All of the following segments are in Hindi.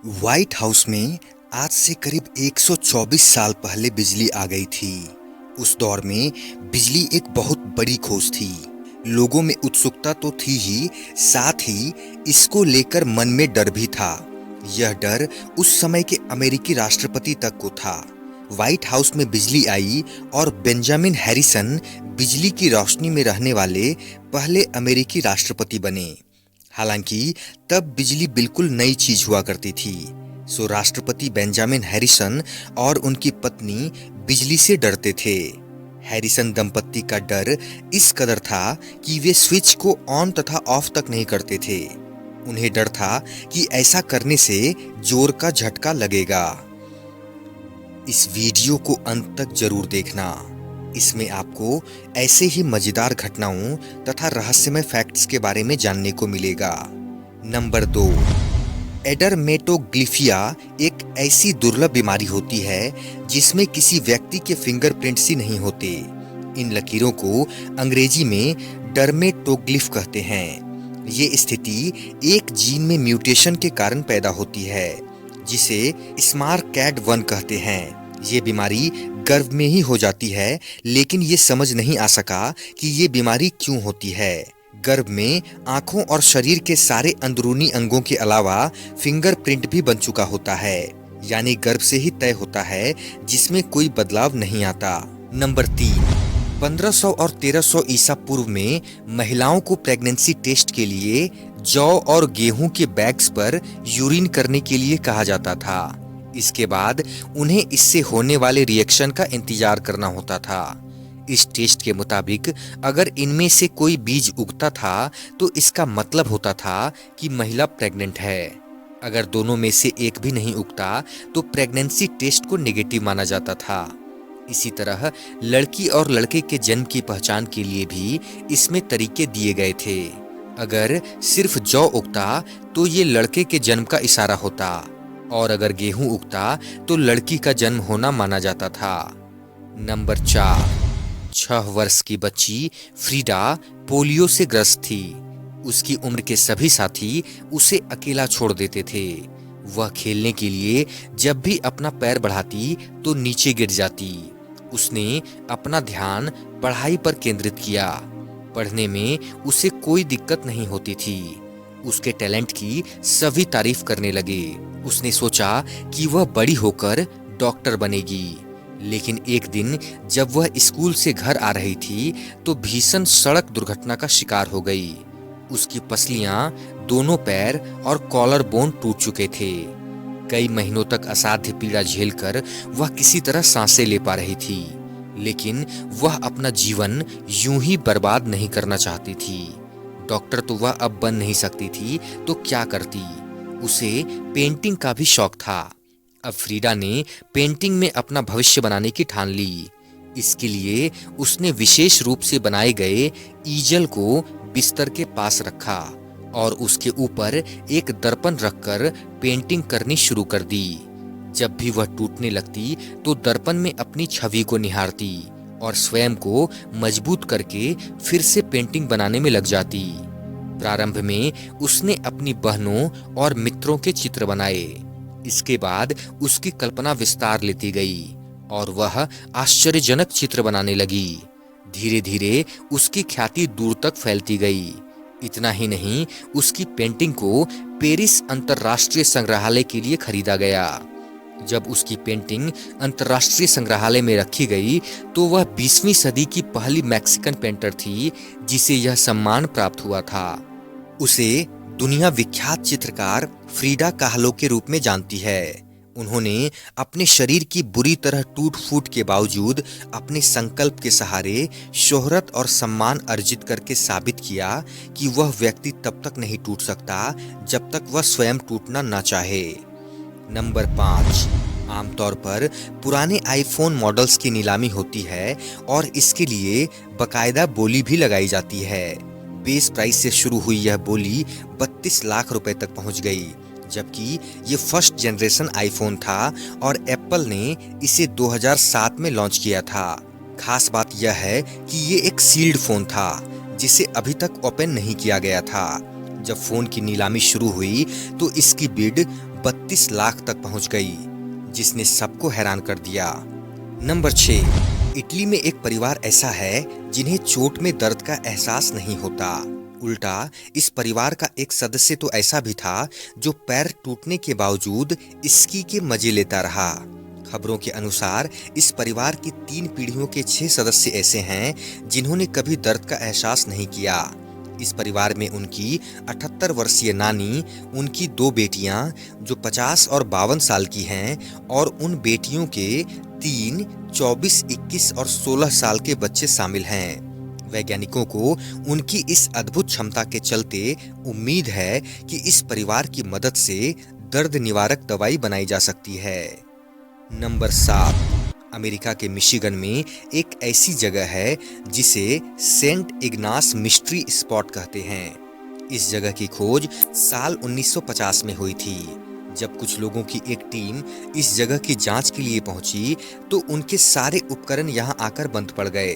व्हाइट हाउस में आज से करीब 124 साल पहले बिजली आ गई थी। उस दौर में बिजली एक बहुत बड़ी खोज थी। लोगों में उत्सुकता तो थी ही, साथ ही इसको लेकर मन में डर भी था। यह डर उस समय के अमेरिकी राष्ट्रपति तक को था। व्हाइट हाउस में बिजली आई और बेंजामिन हैरिसन बिजली की रोशनी में रहने वाले पहले अमेरिकी राष्ट्रपति बने। हालांकि तब बिजली बिल्कुल नई चीज हुआ करती थी। सो राष्ट्रपति बेंजामिन हैरिसन और उनकी पत्नी बिजली से डरते थे। हैरिसन दंपत्ति का डर इस कदर था कि वे स्विच को ऑन तथा ऑफ तक नहीं करते थे। उन्हें डर था कि ऐसा करने से जोर का झटका लगेगा। इस वीडियो को अंत तक जरूर देखना। इसमें आपको ऐसे ही मजेदार घटनाओं तथा रहस्यमय फैक्ट्स के बारे में जानने को मिलेगा। नंबर 2, एडरमेटोग्लिफिया एक ऐसी दुर्लभ बीमारी होती है जिसमें किसी व्यक्ति के फिंगरप्रिंट्स ही नहीं होते। इन लकीरों को अंग्रेजी में डर्मेटोग्लिफ कहते हैं। ये स्थिति एक जीन में म्यूटेशन के कारण पैदा होती है जिसे SMARCAD1 कहते हैं। ये बीमारी गर्भ में ही हो जाती है, लेकिन ये समझ नहीं आ सका कि ये बीमारी क्यों होती है। गर्भ में आंखों और शरीर के सारे अंदरूनी अंगों के अलावा फिंगरप्रिंट भी बन चुका होता है, यानी गर्भ से ही तय होता है, जिसमें कोई बदलाव नहीं आता। नंबर 3, 1500 और 1300 ईसा पूर्व में महिलाओं को प्रेगनेंसी टेस्ट के लिए जौ और गेहूं के बैग्स पर यूरिन करने के लिए कहा जाता था। इसके बाद उन्हें इससे होने वाले रिएक्शन का इंतजार करना होता था। इस टेस्ट के मुताबिक अगर इनमें से कोई बीज उगता था तो इसका मतलब होता था कि महिला प्रेग्नेंट है। अगर दोनों में से एक भी नहीं उगता तो प्रेगनेंसी टेस्ट को नेगेटिव माना जाता था। इसी तरह लड़की और लड़के के जन्म की पहचान के लिए भी इसमें तरीके दिए गए थे। अगर सिर्फ जौ उगता तो ये लड़के के जन्म का इशारा होता, और अगर गेहूं उगता तो लड़की का जन्म होना माना जाता था। नंबर 4, 6 वर्ष की बच्ची फ्रीडा पोलियो से ग्रस्त थी। उसकी उम्र के सभी साथी उसे अकेला छोड़ देते थे। वह खेलने के लिए जब भी अपना पैर बढ़ाती तो नीचे गिर जाती। उसने अपना ध्यान पढ़ाई पर केंद्रित किया। पढ़ने में उसे कोई दिक्कत नहीं होती थी। उसके टैलेंट की सभी तारीफ करने लगे। उसने सोचा कि वह बड़ी होकर डॉक्टर बनेगी। लेकिन एक दिन जब वह स्कूल से घर आ रही थी तो भीषण सड़क दुर्घटना का शिकार हो गई। उसकी पसलियां, दोनों पैर और कॉलर बोन टूट चुके थे। कई महीनों तक असाध्य पीड़ा झेलकर वह किसी तरह सांसें ले पा रही थी, लेकिन वह अपना जीवन यूं ही बर्बाद नहीं करना चाहती थी। डॉक्टर तो वह अब बन नहीं सकती थी, तो क्या करती? उसे पेंटिंग का भी शौक था। अब फ्रीडा ने पेंटिंग में अपना भविष्य बनाने की ठान ली। इसके लिए उसने विशेष रूप से बनाए गए ईजल को बिस्तर के पास रखा और उसके ऊपर एक दर्पण रखकर पेंटिंग करनी शुरू कर दी। जब भी वह टूटने लगती तो दर्पण में अपनी छवि को निहारती और स्वयं को मजबूत करके फिर से पेंटिंग बनाने में लग जाती। प्रारंभ में उसने अपनी बहनों और मित्रों के चित्र बनाए। इसके बाद उसकी कल्पना विस्तार लेती गई और वह आश्चर्यजनक चित्र बनाने लगी। धीरे धीरे उसकी ख्याति दूर तक फैलती गई। इतना ही नहीं, उसकी पेंटिंग को पेरिस अंतर्राष्ट्रीय संग्रहालय के लिए खरीदा गया। जब उसकी पेंटिंग अंतर्राष्ट्रीय संग्रहालय में रखी गई तो वह 20वीं सदी की पहली मैक्सिकन पेंटर थी जिसे यह सम्मान प्राप्त हुआ था। उसे दुनिया विख्यात चित्रकार फ्रीडा काहलो के रूप में जानती है। उन्होंने अपने शरीर की बुरी तरह टूट फूट के बावजूद अपने संकल्प के सहारे शोहरत और सम्मान अर्जित करके साबित किया कि वह व्यक्ति तब तक नहीं टूट सकता जब तक वह स्वयं टूटना न चाहे। नंबर 5, आमतौर पर पुराने आईफोन मॉडल्स की नीलामी होती है और इसके लिए बकायदा बोली भी लगाई जाती है। बेस प्राइस से शुरू हुई यह बोली 32 लाख रुपए तक पहुंच गई, जबकि ये फर्स्ट जनरेशन आईफोन था और एप्पल ने इसे 2007 में लॉन्च किया था। खास बात यह है कि ये एक सील्ड फोन था जिसे अभी तक ओपन नहीं किया गया था। जब फोन की नीलामी शुरू हुई तो इसकी बिड 32 लाख तक पहुंच गई, जिसने सबको हैरान कर दिया। नंबर 6, इटली में एक परिवार ऐसा है जिन्हें चोट में दर्द का एहसास नहीं होता। उल्टा इस परिवार का एक सदस्य तो ऐसा भी था जो पैर टूटने के बावजूद स्की के मजे लेता रहा। खबरों के अनुसार इस परिवार की 3 पीढ़ियों के 6 सदस्य ऐसे हैं जिन्होंने कभी दर्द का एहसास नहीं किया। इस परिवार में उनकी 78 वर्षीय नानी, उनकी 2 बेटियां जो 50 और 52 साल की हैं और उन बेटियों के 3, 24, 21 और 16 साल के बच्चे शामिल हैं। वैज्ञानिकों को उनकी इस अद्भुत क्षमता के चलते उम्मीद है कि इस परिवार की मदद से दर्द निवारक दवाई बनाई जा सकती है। नंबर 7, अमेरिका के मिशिगन में एक ऐसी जगह है जिसे सेंट इग्नास मिस्ट्री स्पॉट कहते हैं। इस जगह की खोज साल 1950 में हुई थी। जब कुछ लोगों की एक टीम इस जगह की जांच के लिए पहुंची तो उनके सारे उपकरण यहां आकर बंद पड़ गए।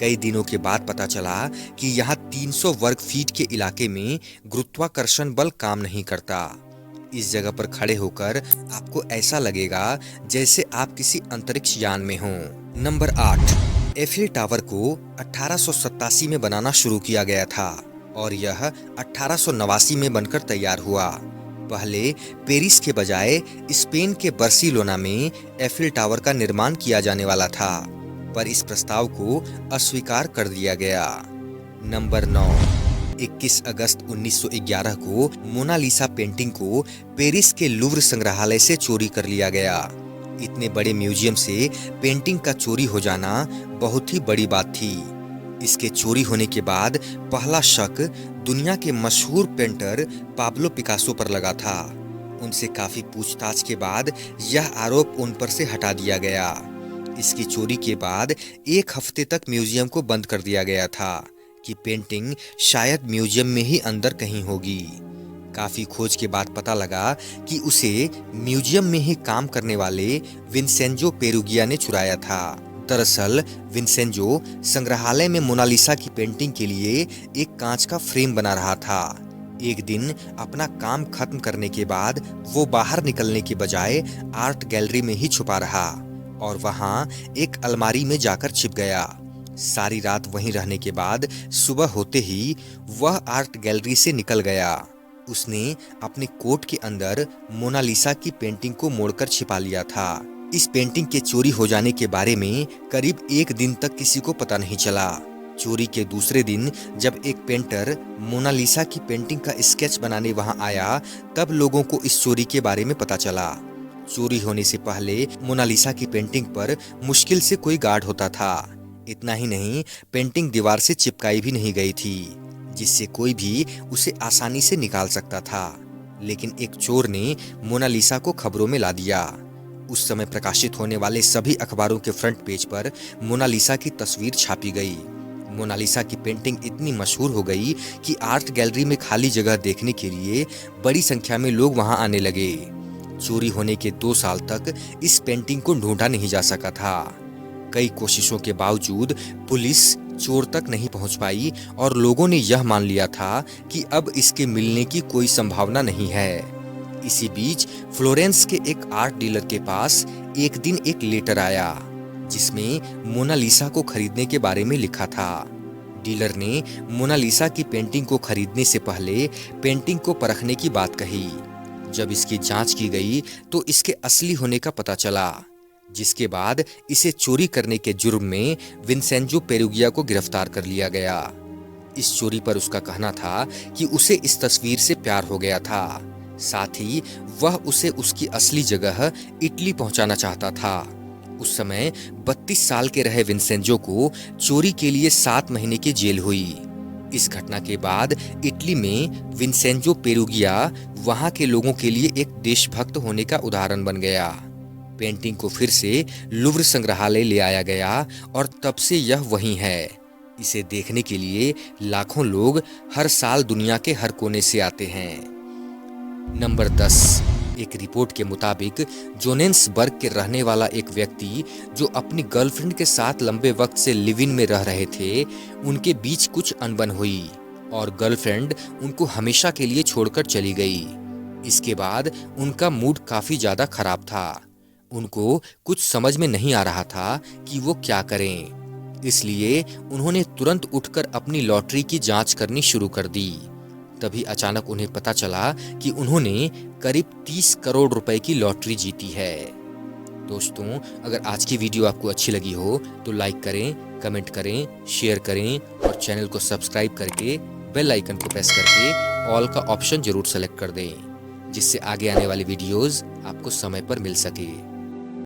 कई दिनों के बाद पता चला कि यहाँ 300 वर्ग फीट के इलाके में गुरुत्वाकर्षण बल काम नहीं करता। इस जगह पर खड़े होकर आपको ऐसा लगेगा जैसे आप किसी अंतरिक्ष यान में हों। नंबर 8, एफिल टावर को 1887 में बनाना शुरू किया गया था और यह 1889 में बनकर तैयार हुआ। पहले पेरिस के बजाय स्पेन के बार्सिलोना में एफिल टावर का निर्माण किया जाने वाला था, पर इस प्रस्ताव को अस्वीकार कर दिया गया। नंबर 9, 21 अगस्त 1911 को मोनालिसा पेंटिंग को पेरिस के लूव्र संग्रहालय से चोरी कर लिया गया। इतने बड़े म्यूजियम से पेंटिंग का चोरी हो जाना बहुत ही बड़ी बात थी। इसके चोरी होने के बाद पहला शक दुनिया के मशहूर पेंटर पाब्लो पिकासो पर लगा था। उनसे काफी पूछताछ के बाद यह आरोप उन पर से हटा दिया गया। इसकी चोरी के बाद 1 हफ्ते तक म्यूजियम को बंद कर दिया गया था कि पेंटिंग शायद म्यूजियम में ही अंदर कहीं होगी। काफी खोज के बाद पता लगा कि उसे म्यूजियम में ही काम करने वाले विंसेंजो पेरुगिया ने चुराया था। दरअसल विंसेंजो संग्रहालय में मोनालिसा की पेंटिंग के लिए एक कांच का फ्रेम बना रहा था। एक दिन अपना काम खत्म करने के बाद वो बाहर निकलने के बजाय आर्ट गैलरी में ही छुपा रहा और वहां एक अलमारी में जाकर छिप गया। सारी रात वहीं रहने के बाद सुबह होते ही वह आर्ट गैलरी से निकल गया। उसने अपने कोट के अंदर मोनालिसा की पेंटिंग को मोड़कर छिपा लिया था। इस पेंटिंग के चोरी हो जाने के बारे में करीब 1 दिन तक किसी को पता नहीं चला। चोरी के दूसरे दिन जब एक पेंटर मोनालिसा की पेंटिंग का स्केच बनाने वहां आया, तब लोगों को इस चोरी के बारे में पता चला। चोरी होने से पहले मोनालिसा की पेंटिंग पर मुश्किल से कोई गार्ड होता था। इतना ही नहीं, पेंटिंग दीवार से चिपकाई भी नहीं गई थी, जिससे कोई भी उसे आसानी से निकाल सकता था। लेकिन एक चोर ने मोनालिसा को खबरों में ला दिया। उस समय प्रकाशित होने वाले सभी अखबारों के फ्रंट पेज पर मोनालिसा की तस्वीर छापी गई। मोनालिसा की पेंटिंग इतनी मशहूर हो गई कि आर्ट गैलरी में खाली जगह देखने के लिए बड़ी संख्या में लोग वहां आने लगे। चोरी होने के 2 साल तक इस पेंटिंग को ढूंढा नहीं जा सका था। कई कोशिशों के बावजूद पुलिस चोर तक नहीं पहुंच पाई और लोगों ने यह मान लिया था कि अब इसके मिलने की कोई संभावना नहीं है। इसी बीच फ्लोरेंस के एक आर्ट डीलर के पास एक दिन एक लेटर आया जिसमें मोनालिसा को खरीदने के बारे में लिखा था। डीलर ने मोनालिसा की पेंटिंग को खरीदने से पहले पेंटिंग को परखने की बात कही। जब इसकी जांच की गई तो इसके असली होने का पता चला, जिसके बाद इसे चोरी करने के जुर्म में विंसेंजो पेरुगिया को गिरफ्तार कर लिया गया। इस चोरी पर उसका कहना था कि उसे इस तस्वीर से प्यार हो गया था, साथ ही वह उसे उसकी असली जगह इटली पहुंचाना चाहता था। उस समय 32 साल के रहे विंसेंजो को चोरी के लिए 7 महीने की जेल हुई। इस घटना के बाद इटली में विंसेंजो पेरुगिया वहां के लोगों के लिए एक देशभक्त होने का उदाहरण बन गया। पेंटिंग को फिर से लूव्र संग्रहालय ले आया गया और तब से यह वहीं है। इसे देखने के लिए लाखों लोग हर साल दुनिया के हर कोने से आते हैं। नंबर 10, एक रिपोर्ट के मुताबिक जोनेन्सबर्ग के रहने वाला एक व्यक्ति जो अपनी गर्लफ्रेंड के साथ लंबे वक्त से लिव इन में रह रहे थे, उनके बीच कुछ अनबन हुई और गर्लफ्रेंड उनको हमेशा के लिए छोड़कर चली गई। इसके बाद उनका मूड काफी ज्यादा खराब था। उनको कुछ समझ में नहीं आ रहा था कि वो क्या करें। इसलिए उन्होंने तुरंत उठकर अपनी लॉटरी की जांच करनी शुरू कर दी। तभी अचानक उन्हें पता चला कि उन्होंने करीब 30 करोड़ रुपए की लॉटरी जीती है। दोस्तों, अगर आज की वीडियो आपको अच्छी लगी हो तो लाइक करें, कमेंट करें, शेयर करें और चैनल को सब्सक्राइब करके बेल आइकन को प्रेस करके ऑल का ऑप्शन जरूर सेलेक्ट कर दें, जिससे आगे आने वाली वीडियोस आपको समय पर मिल सके।